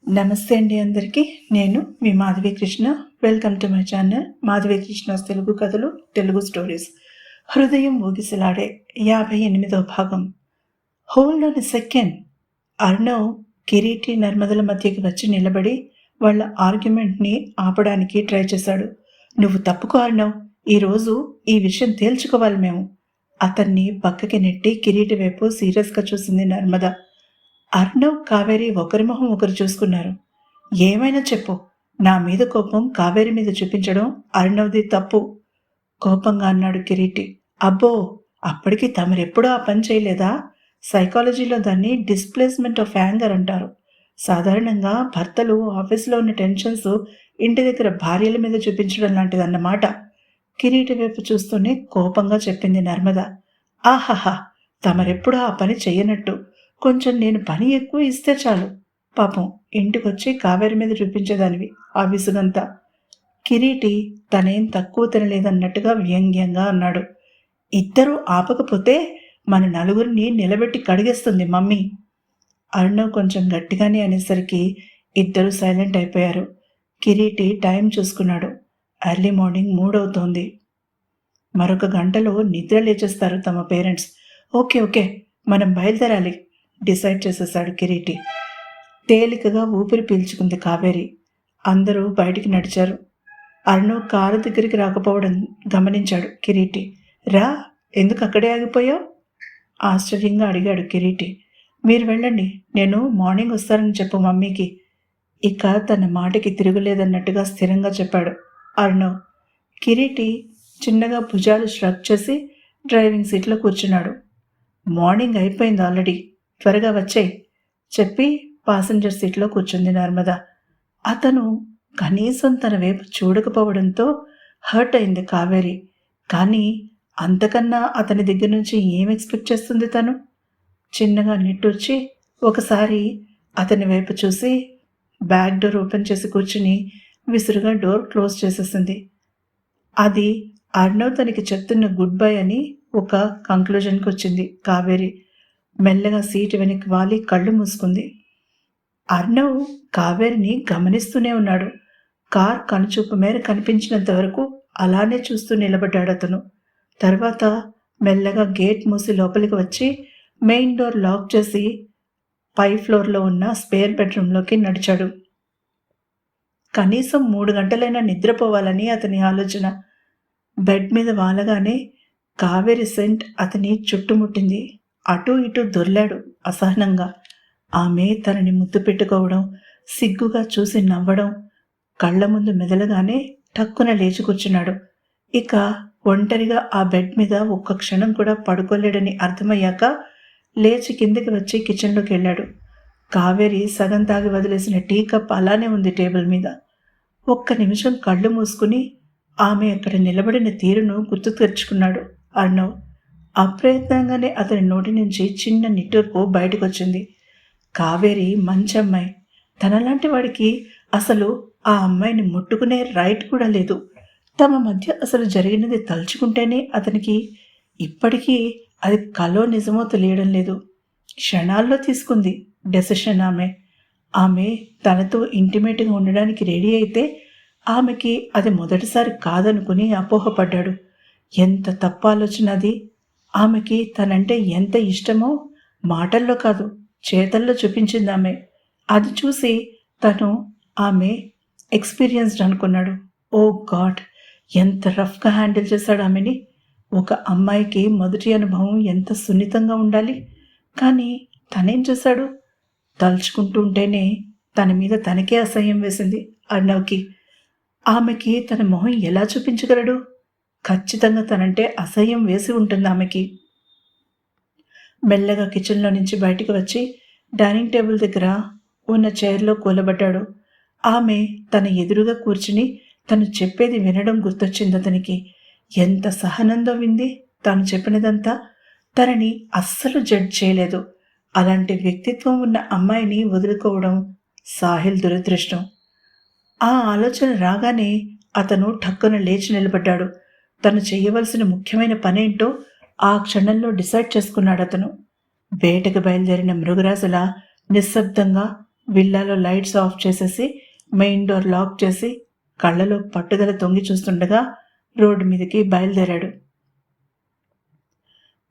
నమస్తే అండి అందరికీ. నేను మీ Madhavi Krishna. Welcome to my channel Madhavi Krishna's Telugu కథలు, తెలుగు స్టోరీస్. హృదయం ఊగిసలాడే 58వ భాగం. Hold on a second. Arnav Kireeti నర్మదల మధ్యకి వచ్చి నిలబడి వాళ్ళ ఆర్గ్యుమెంట్ని ఆపడానికి ట్రై చేశాడు. నువ్వు తప్పుకో అర్ణవ్, ఈరోజు ఈ విషయం తేల్చుకోవాలి మేము. అతన్ని పక్కకి నెట్టి కిరీటి వైపు సీరియస్గా చూసింది నర్మద. అర్ణవ్, కావేరి ఒకరి మొహం ఒకరు చూసుకున్నారు. ఏమైనా చెప్పు, నా మీద కోపం కావేరి మీద చూపించడం అర్ణవ్ది తప్పు, కోపంగా అన్నాడు కిరీటి. అబ్బో, అప్పటికి తమరెప్పుడూ ఆ పని చేయలేదా? సైకాలజీలో దాన్ని డిస్ప్లేస్మెంట్ ఆఫ్ యాంగర్ అంటారు. సాధారణంగా భర్తలు ఆఫీసులో ఉన్న టెన్షన్స్ ఇంటి దగ్గర భార్యల మీద చూపించడం లాంటిదన్నమాట. కిరీటి వైపు చూస్తూనే కోపంగా చెప్పింది నర్మద. ఆహాహా, తమరెప్పుడూ ఆ పని చెయ్యనట్టు. కొంచెం నేను పని ఎక్కువ ఇస్తే చాలు. పాపం ఇంటికొచ్చి కావేరి మీద చూపించేదానివి ఆ విసుగంతా. కిరీటి తనేం తక్కువ తినలేదన్నట్టుగా వ్యంగ్యంగా అన్నాడు. ఇద్దరూ ఆపకపోతే మన నలుగురిని నిలబెట్టి కడిగేస్తుంది మమ్మీ. అర్ణవ్ కొంచెం గట్టిగానే అనేసరికి ఇద్దరు సైలెంట్ అయిపోయారు. కిరీటి టైం చూసుకున్నాడు. ఎర్లీ మార్నింగ్ 3 అవుతోంది. మరొక గంటలో నిద్ర లేచేస్తారు తమ పేరెంట్స్. ఓకే, మనం బయలుదేరాలి డిసైడ్ చేసేశాడు కిరీటి. తేలికగా ఊపిరి పీల్చుకుంది కావేరి. అందరూ బయటికి నడిచారు. అర్ణవ్ కారు దగ్గరికి రాకపోవడం గమనించాడు కిరీటి. రా, ఎందుకు అక్కడే ఆగిపోయావు? ఆశ్చర్యంగా అడిగాడు కిరీటి. మీరు వెళ్ళండి, నేను మార్నింగ్ వస్తానని చెప్పు మమ్మీకి. ఇక తన మాటకి తిరుగులేదన్నట్టుగా స్థిరంగా చెప్పాడు అర్ణవ్. కిరీటి చిన్నగా భుజాలు ష్రగ్ చేసి డ్రైవింగ్ సీట్లో కూర్చున్నాడు. మార్నింగ్ అయిపోయింది ఆల్రెడీ, త్వరగా వచ్చేయ్ చెప్పి పాసెంజర్ సీట్లో కూర్చుంది నర్మద. అతను కనీసం తన వైపు చూడకపోవడంతో హర్ట్ అయింది కావేరి. కానీ అంతకన్నా అతని దగ్గర నుంచి ఏం ఎక్స్పెక్ట్ చేస్తుంది తను? చిన్నగా నిట్టూర్చి ఒకసారి అతని వైపు చూసి బ్యాక్ డోర్ ఓపెన్ చేసి కూర్చుని విసురుగా డోర్ క్లోజ్ చేసేసింది. అది అర్ణవ్ తనకి చెప్తున్న గుడ్ బై అని ఒక కంక్లూజన్కి వచ్చింది కావేరి. మెల్లగా సీటు వెనక్కి వాలి కళ్ళు మూసుకుంది. అర్ణవ్ కావేరిని గమనిస్తూనే ఉన్నాడు. కార్ కనుచూపు మేర కనిపించినంత వరకు అలానే చూస్తూ నిలబడ్డాడు అతను. తర్వాత మెల్లగా గేట్ మూసి లోపలికి వచ్చి మెయిన్ డోర్ లాక్ చేసి పై ఫ్లోర్లో ఉన్న స్పేర్ బెడ్రూమ్లోకి నడిచాడు. కనీసం 3 గంటలైనా నిద్రపోవాలని అతని ఆలోచన. బెడ్ మీద వాలగానే కావేరి సెంట్ అతని చుట్టుముట్టింది. అటూ ఇటూ దొర్లాడు అసహనంగా. ఆమె తనని ముద్దు పెట్టుకోవడం, సిగ్గుగా చూసి నవ్వడం కళ్ళ ముందు మెదలగానే టక్కున లేచి కూర్చున్నాడు. ఇక ఒంటరిగా ఆ బెడ్ మీద ఒక్క క్షణం కూడా పడుకోలేడని అర్థమయ్యాక లేచి కిందకి వచ్చి కిచెన్లోకి వెళ్ళాడు. కావేరి సగం తాగి వదిలేసిన టీ కప్ అలానే ఉంది టేబుల్ మీద. ఒక్క నిమిషం కళ్ళు మూసుకుని ఆమె అక్కడ నిలబడిన తీరును గుర్తు తెచ్చుకున్నాడు అర్ణవ్. అప్రయత్నంగానే అతని నోటి నుంచి చిన్న నిట్టూర్పు బయటకొచ్చింది. కావేరి మంచి అమ్మాయి. తనలాంటి వాడికి అసలు ఆ అమ్మాయిని ముట్టుకునే రైట్ కూడా లేదు. తమ మధ్య అసలు జరిగినది తలుచుకుంటేనే అతనికి ఇప్పటికీ అది కలో నిజమో తెలియడం లేదు. క్షణాల్లో తీసుకుంది డెసిషన్ ఆమె తనతో ఇంటిమేట్గా ఉండడానికి రెడీ అయితే ఆమెకి అది మొదటిసారి కాదనుకుని అపోహపడ్డాడు. ఎంత తప్పు ఆలోచన అది! ఆమెకి తనంటే ఎంత ఇష్టమో మాటల్లో కాదు చేతల్లో చూపించింది ఆమె. అది చూసి తను ఆమె ఎక్స్పీరియన్స్డ్ అనుకున్నాడు. ఓ గాడ్, ఎంత రఫ్గా హ్యాండిల్ చేశాడు ఆమెని. ఒక అమ్మాయికి మొదటి అనుభవం ఎంత సున్నితంగా ఉండాలి. కానీ తనేం చేశాడు? తలుచుకుంటూ ఉంటేనే తన మీద తనకే అసహ్యం వేసింది అర్ణవ్కి. ఆమెకి తన మొహం ఎలా చూపించగలడు? ఖచ్చితంగా తనంటే అసహ్యం వేసి ఉంటుంది ఆమెకి. మెల్లగా కిచెన్లో నుంచి బయటికి వచ్చి డైనింగ్ టేబుల్ దగ్గర ఉన్న చైర్లో కూలబడ్డాడు. ఆమె తన ఎదురుగా కూర్చుని తను చెప్పేది వినడం గుర్తొచ్చింది అతనికి. ఎంత సహనందో వింది తాను చెప్పినదంతా. తనని అస్సలు జడ్జ్ చేయలేదు. అలాంటి వ్యక్తిత్వం ఉన్న అమ్మాయిని వదులుకోవడం సాహిల్ దురదృష్టం. ఆ ఆలోచన రాగానే అతను ఠక్కున లేచి నిలబడ్డాడు. తను చేయవలసిన ముఖ్యమైన పనేంటో ఆ క్షణంలో డిసైడ్ చేసుకున్నాడు అతను. వేటకు బయలుదేరిన మృగరాజులా నిశ్శబ్దంగా విల్లాలో లైట్స్ ఆఫ్ చేసేసి మెయిన్ డోర్ లాక్ చేసి కళ్ళలో పట్టుదల తొంగి చూస్తుండగా రోడ్డు మీదకి బయలుదేరాడు.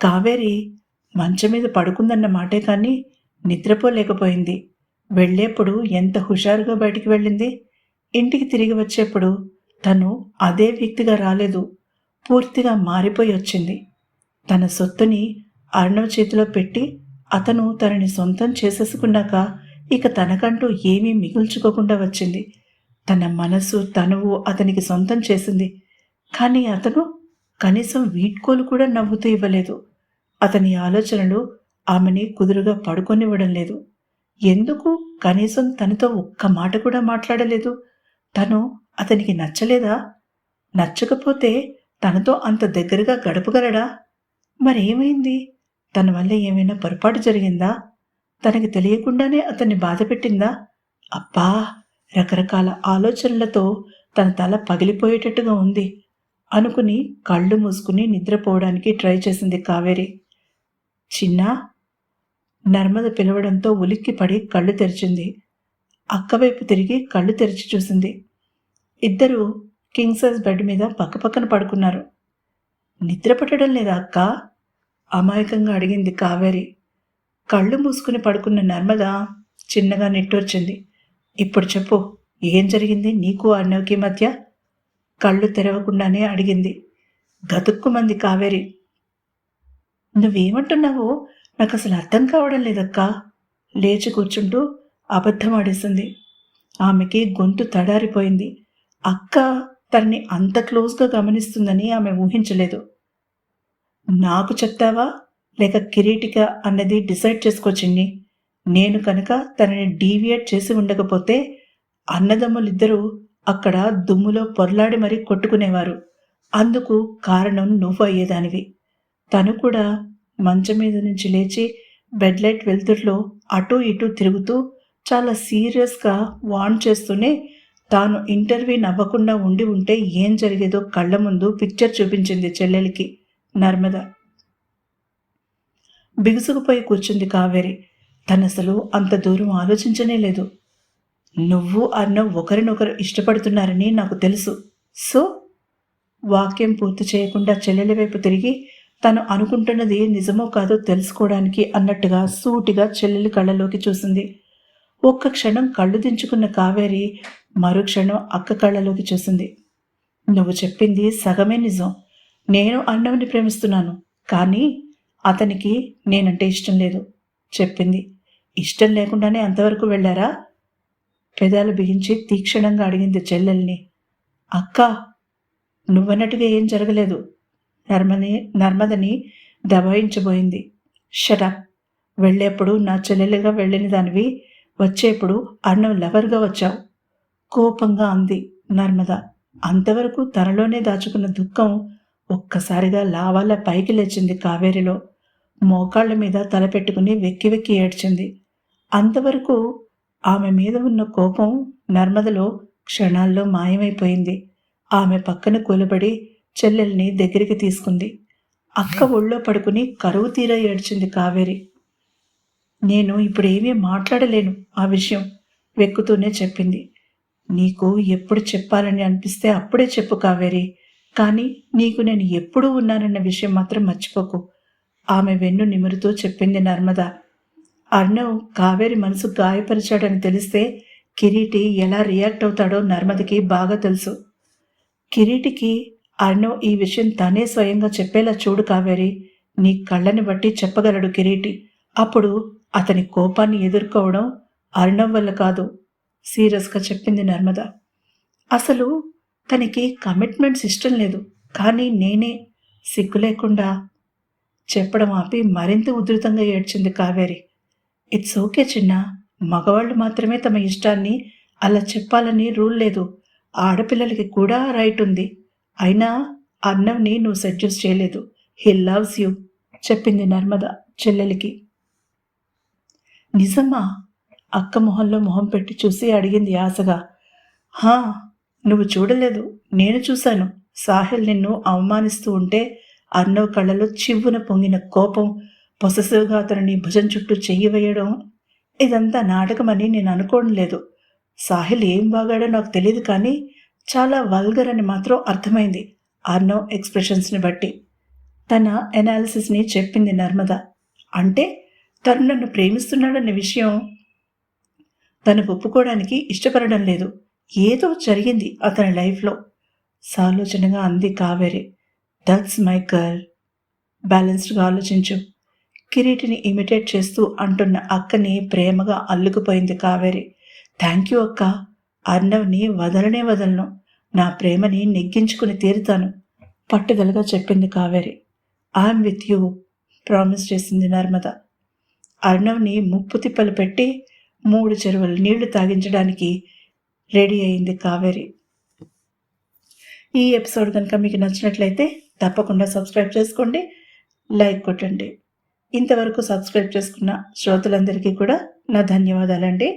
కావేరి మంచం మీద పడుకుందన్న మాటే కానీ నిద్రపోలేకపోయింది. వెళ్ళేప్పుడు ఎంత హుషారుగా బయటికి వెళ్ళింది. ఇంటికి తిరిగి వచ్చేప్పుడు తను అదే వ్యక్తిగా రాలేదు, పూర్తిగా మారిపోయి వచ్చింది. తన సొత్తుని అర్ణవ్ చేతిలో పెట్టి అతను తనని సొంతం చేసేసుకున్నాక ఇక తనకంటూ ఏమీ మిగుల్చుకోకుండా వచ్చింది. తన మనసు తనువు అతనికి సొంతం చేసింది. కానీ అతను కనీసం వీడ్కోలు కూడా నవ్వుతూ ఇవ్వలేదు. అతని ఆలోచనలు ఆమెని కుదురుగా పడుకొనివ్వడం లేదు. ఎందుకు కనీసం తనతో ఒక్క మాట కూడా మాట్లాడలేదు? తను అతనికి నచ్చలేదా? నచ్చకపోతే తనతో అంత దగ్గరగా గడపగలడా? మరేమైంది? తన వల్ల ఏమైనా పొరపాటు జరిగిందా? తనకి తెలియకుండానే అతన్ని బాధ పెట్టిందా? అబ్బా! రకరకాల ఆలోచనలతో తన తల పగిలిపోయేటట్టుగా ఉంది అనుకుని కళ్ళు మూసుకుని నిద్రపోవడానికి ట్రై చేసింది కావేరి. చిన్నా, నర్మద పిలవడంతో ఉలిక్కిపడి కళ్ళు తెరిచింది. అక్కవైపు తిరిగి కళ్ళు తెరిచి చూసింది. ఇద్దరూ కింగ్ సైజ్ బెడ్ మీద పక్కపక్కన పడుకున్నారు. నిద్ర పట్టడం లేదా అక్క? అమాయకంగా అడిగింది కావేరి. కళ్ళు మూసుకుని పడుకున్న నర్మద చిన్నగా నిట్టూర్చింది. ఇప్పుడు చెప్పు, ఏం జరిగింది నీకు అర్ణవ్కి మధ్య? కళ్ళు తెరవకుండానే అడిగింది. గతుక్కుమంది కావేరి. నువ్వేమంటున్నావో నాకు అసలు అర్థం కావడం లేదక్కా. లేచి కూర్చుంటూ అబద్ధం ఆడేసింది. ఆమెకి గొంతు తడారిపోయింది. అక్క తనని అంత క్లోజ్గా గమనిస్తుందని ఆమె ఊహించలేదు. నాకు చెప్తావా లేక కిరీటిక అన్నది డిసైడ్ చేసుకోవచ్చింది. నేను కనుక తనని డీవియేట్ చేసి ఉండకపోతే అన్నదమ్ములిద్దరూ అక్కడ దుమ్ములో పొర్లాడి మరీ కొట్టుకునేవారు. అందుకు కారణం నువ్వు అయ్యేదానివి. తను కూడా మంచం మీద నుంచి లేచి బెడ్ లైట్ వెలుతురులో అటూ ఇటూ తిరుగుతూ చాలా సీరియస్గా వార్న్ చేస్తూనే తాను ఇంటర్వ్యూ నవ్వకుండా ఉండి ఉంటే ఏం జరిగేదో కళ్ళ ముందు పిక్చర్ చూపించింది చెల్లెలికి నర్మద. బిగుసుకుపోయి కూర్చుంది కావేరి. తనసలు అంత దూరం ఆలోచించనే లేదు. నువ్వు అర్ణవ్ ఒకరినొకరు ఇష్టపడుతున్నారని నాకు తెలుసు. సో వాక్యం పూర్తి చేయకుండా చెల్లెలి వైపు తిరిగి తను అనుకుంటున్నది నిజమో కాదో తెలుసుకోవడానికి అన్నట్టుగా సూటిగా చెల్లెలి కళ్ళలోకి చూసింది. ఒక్క క్షణం కళ్ళు దించుకున్న కావేరి మరుక్షణం అక్క కళ్ళలోకి చూసింది. నువ్వు చెప్పింది సగమే నిజం. నేను అర్ణవ్ని ప్రేమిస్తున్నాను, కానీ అతనికి నేనంటే ఇష్టం లేదు చెప్పింది. ఇష్టం లేకుండానే అంతవరకు వెళ్ళారా? పెదాలు బిగించి తీక్షణంగా అడిగింది చెల్లెల్ని. అక్క, నువ్వన్నట్టుగా ఏం జరగలేదు. నర్మదని దబాయించబోయింది. షటప్. వెళ్ళేప్పుడు నా చెల్లెలిగా వెళ్ళిన దానివి, వచ్చేప్పుడు అర్ణవ్ లవర్గా వచ్చావు కోపంగా అంది నర్మద. అంతవరకు తనలోనే దాచుకున్న దుఃఖం ఒక్కసారిగా లావాల పైకి లేచింది కావేరిలో. మోకాళ్ల మీద తలపెట్టుకుని వెక్కి వెక్కి ఏడ్చింది. అంతవరకు ఆమె మీద ఉన్న కోపం నర్మదలో క్షణాల్లో మాయమైపోయింది. ఆమె పక్కన కూలబడి చెల్లెల్ని దగ్గరికి తీసుకుంది. అక్క ఒళ్ళో పడుకుని కరువు తీరా ఏడ్చింది కావేరి. నేను ఇప్పుడేమీ మాట్లాడలేను ఆ విషయం వెక్కుతూనే చెప్పింది. నీకు ఎప్పుడు చెప్పాలని అనిపిస్తే అప్పుడే చెప్పు కావేరి, కానీ నీకు నేను ఎప్పుడూ ఉన్నానన్న విషయం మాత్రం మర్చిపోకు ఆమె వెన్ను నిమురుతూ చెప్పింది నర్మద. అర్ణవ్ కావేరి మనసు గాయపరిచాడని తెలిస్తే కిరీటి ఎలా రియాక్ట్ అవుతాడో నర్మదకి బాగా తెలుసు. కిరీటికి అర్ణవ్ ఈ విషయం తనే స్వయంగా చెప్పేలా చూడు కావేరి. నీ కళ్ళని బట్టి చెప్పగలడు కిరీటి. అప్పుడు అతని కోపాన్ని ఎదుర్కోవడం అర్ణవ్ వల్ల కాదు సీరియస్గా చెప్పింది నర్మద. అసలు తనకి కమిట్మెంట్స్ ఇష్టం లేదు, కానీ నేనే సిగ్గు లేకుండా చెప్పడం ఆపి మరింత ఉధృతంగా ఏడ్చింది కావేరి. ఇట్స్ ఓకే చిన్న, మగవాళ్ళు మాత్రమే తమ ఇష్టాన్ని అలా చెప్పాలని రూల్ లేదు. ఆడపిల్లలకి కూడా రైట్ ఉంది. అయినా అర్ణవ్ని నువ్వు సజెస్ట్ చేయలేదు. హీ లవ్స్ యూ చెప్పింది నర్మద చెల్లెలికి. నిజమా? అక్క మొహంలో మొహం పెట్టి చూసి అడిగింది ఆశగా. హా, నువ్వు చూడలేదు, నేను చూశాను. సాహిల్ నిన్ను అవమానిస్తూ ఉంటే అర్ణవ్ కళ్ళలో చివ్వున పొంగిన కోపం, పొసెసివ్గా అతనిని భుజం చుట్టూ చెయ్యి వేయడం ఇదంతా నాటకమని నేను అనుకోవడం లేదు. సాహిల్ ఏం బాగాడో నాకు తెలియదు, కానీ చాలా వల్గర్ అని మాత్రం అర్థమైంది అర్ణవ్ ఎక్స్ప్రెషన్స్ని బట్టి. తన ఎనాలిసిస్ని చెప్పింది నర్మద. అంటే తను నన్ను ప్రేమిస్తున్నాడన్న విషయం తను ఒప్పుకోవడానికి ఇష్టపడడం లేదు. ఏదో జరిగింది అతని లైఫ్లో. సాలోచనగా అంది కావేరి. That's my girl. బ్యాలెన్స్డ్గా ఆలోచించు. కిరీటిని ఇమిటేట్ చేస్తూ అంటున్న అక్కని ప్రేమగా అల్లుకుపోయింది కావేరి. థ్యాంక్ యూ అక్క. అర్ణవ్ని వదలనే వదలను. నా ప్రేమని నెగ్గించుకుని తీరుతాను, పట్టుదలగా చెప్పింది Kaveri. I'm with you, promise చేసింది నర్మద. అర్ణవ్ని ముప్పు తిప్పలు పెట్టి 3 చెరువుల నీళ్లు తాగించడానికి రెడీ అయింది కావేరి. ఈ ఎపిసోడ్ కనుక మీకు నచ్చినట్లయితే తప్పకుండా సబ్స్క్రైబ్ చేసుకోండి, లైక్ కొట్టండి. ఇంతవరకు సబ్స్క్రైబ్ చేసుకున్న శ్రోతలందరికీ కూడా నా ధన్యవాదాలండి.